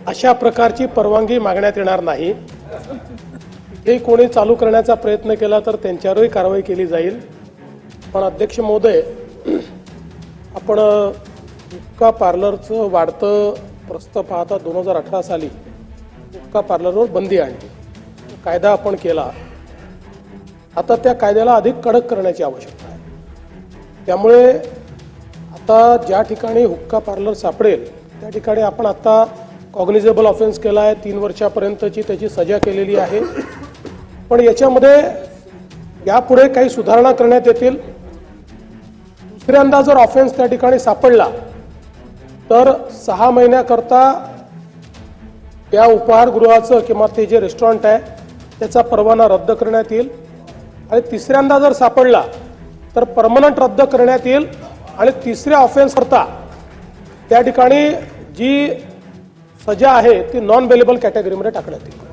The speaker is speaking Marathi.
अशा प्रकारची परवानगी मागण्यात येणार नाही। हे कोणी चालू करण्याचा प्रयत्न केला तर त्यांच्यावरही कारवाई केली जाईल। पण अध्यक्ष महोदय, आपण हुक्का पार्लरचं वाढतं प्रस्ताव पाहता 2018 साली हुक्का पार्लरवर बंदी आणली, कायदा आपण केला। आता त्या कायद्याला अधिक कडक करण्याची आवश्यकता आहे। त्यामुळे आता ज्या ठिकाणी हुक्का पार्लर सापडेल त्या ठिकाणी आपण आता कॉग्निजेबल ऑफेन्स केला आहे, 3 वर्षापर्यंतची त्याची सजा केलेली आहे। पण याच्यामध्ये यापुढे काही सुधारणा करण्यात येतील। दुसऱ्यांदा जर ऑफेन्स त्या ठिकाणी सापडला तर 6 महिन्याकरता त्या उपहारगृहाचं किंवा ते जे रेस्टॉरंट आहे त्याचा परवाना रद्द करण्यात येईल आणि तिसऱ्यांदा जर सापडला तर परमनंट रद्द करण्यात येईल आणि तिसऱ्या ऑफेन्स करता त्या ठिकाणी जी सजा आहे ती नॉन बेलेबल कॅटेगरीमध्ये टाकण्यात येईल।